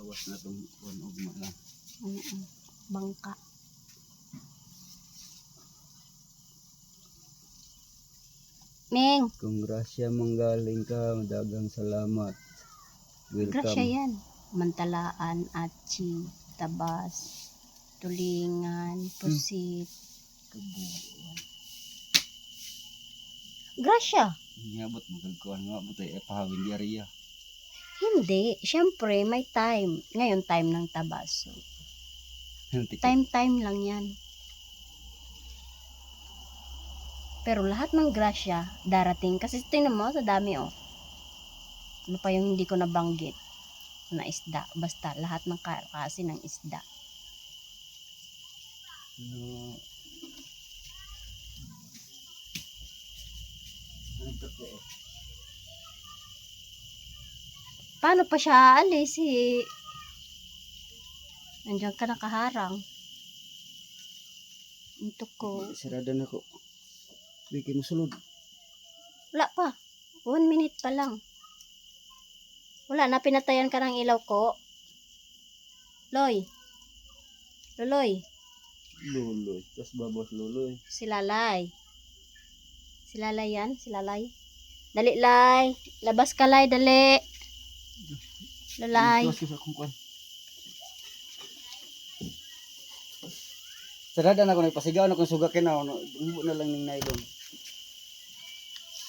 Gawas na itong ugma lang. Bangka. Ming, Kung grasya manggaling ka, dagang salamat. grasya Welcome. yan. Mantalaan, atsi, tabas, tulingan, pusit. Grasya. Iabot magagkuhan nga mo tayo pahawin di area. Hindi. Siyempre, may time. Ngayon, time ng tabas. So, time lang yan. Pero lahat ng grasya, darating. Kasi tingnan mo, sa dami oh. Ano pa yung hindi ko nabanggit na isda. Basta, lahat ng kasi ng isda. No. Paano pa siya aalis nandiyan ka nakaharang. Ito ko. Sirada na ko. Biki mo sulod. Wala pa. 1 minute pa lang. Wala na, pinatayan ka ng ilaw ko. Loy. Luloy. Luloy. Tapos babos luloy. Si Lalay. Si Lalay yan. Si Lalay. Dali, Lay. Labas ka, Lay. Dali. Lalay. Sarada na ko nagpasigaw na kung sugakin na. Bumbo na lang ng nylon.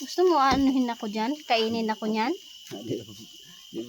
Gusto mo anuhin ako dyan? Kainin ako nyan? Hindi.